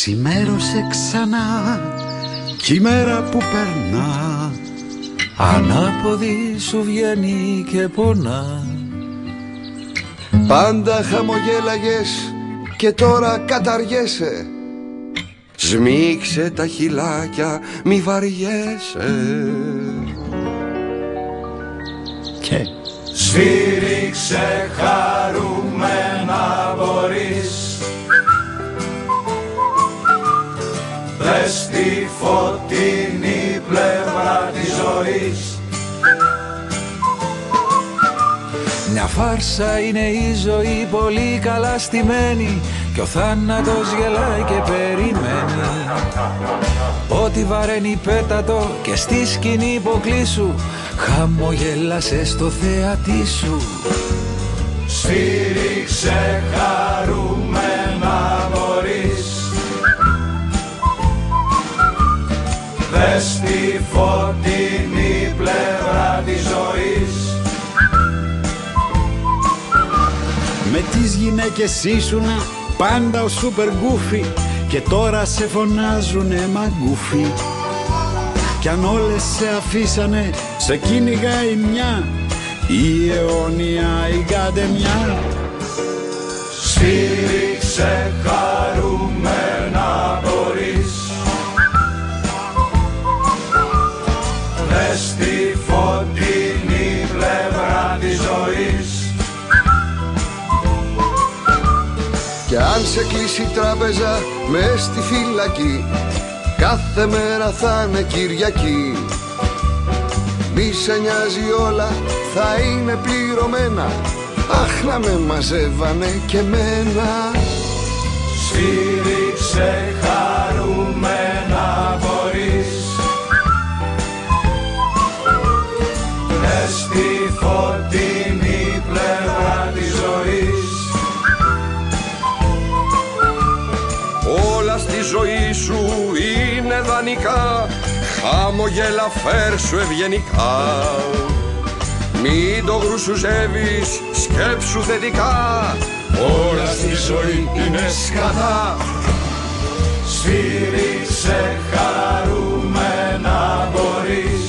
Ξημέρωσε ξανά κι η μέρα που περνά ανάποδη σου βγαίνει και πονά. Πάντα χαμογέλαγες και τώρα καταργέσαι. Σμίξε τα χυλάκια, μη βαριέσαι. Και σφύριξε χαρούμενα μπορείς. Δες τη φωτεινή πλευρά της ζωής. Μια φάρσα είναι η ζωή πολύ καλά στημένη κι ο θάνατος γελάει και περιμένει. Ό,τι βαραίνει πέτατο και στη σκηνή υποκλείσου, χαμογέλασε στο θεατή σου. Σφύριξε χαρούμενα μπορείς. Δες τη φωτεινή πλευρά της ζωής. με τις γυναίκες ήσουνα πάντα ο σούπερ γκούφι και τώρα σε φωνάζουνε μαγκούφι. Κι αν όλες σε αφήσανε σε κυνηγάει μια η αιώνια η γαντεμιά. Σφύριξε χαρούμενα μπορείς. Δες τη φωτεινή πλευρά της ζωής. Κι αν σε κλείσει η τράπεζα μες στη φυλακή, κάθε μέρα θα είναι Κυριακή. Μη σε νοιάζει, όλα θα είναι πληρωμένα. Αχ, να με μαζεύανε και μένα. Σφύριξε χαρούμενα μπορείς. Δες τη φωτεινή πλευρά της ζωής. Όλα στη ζωή σου είναι δανεικά, χαμογέλα φέρσου ευγενικά. Μην το γρουσουζεύεις, σκέψου θετικά, όλα στη ζωή είναι σκατά. Σφύριξε χαρούμενα μπορείς.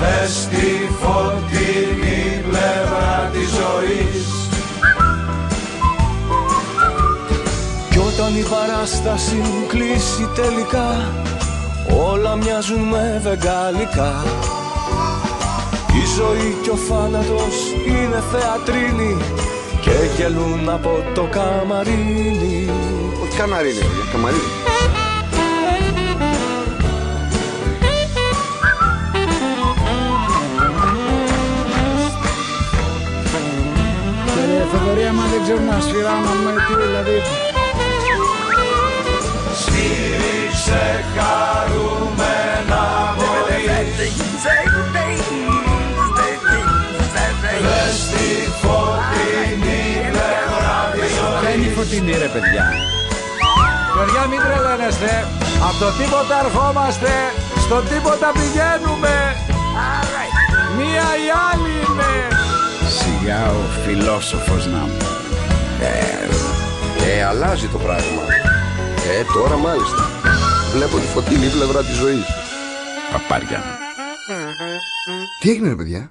Δες τη φωτεινή πλευρά της ζωής. Κι όταν η παράσταση κλείσει τελικά, όλα μοιάζουν με βεγγαλικά. Η ζωή κι ο θάνατος είναι θεατρίνη και γελούν από το καμαρίνι. Όχι καναρίνι, καμαρίνι. Θοδωρή, άμα δεν ξέρουν να σφυράνουμε, τι δηλαδή. Σφύριξε χαρούμενα μπορείς. Δες τη φωτεινή πλευρά της ζωής. Ποια είναι η φωτεινή ρε παιδιά? Παιδιά, μην τρελαίνεστε. Απ' το τίποτα ερχόμαστε, στο τίποτα πηγαίνουμε. Μία ή άλλη είναι. Σιγά ο φιλόσοφος να μου. Αλλάζει το πράγμα. Τώρα μάλιστα. Βλέπω τη φωτεινή πλευρά της ζωής. Παπάρια. Τι έγινε ρε παιδιά?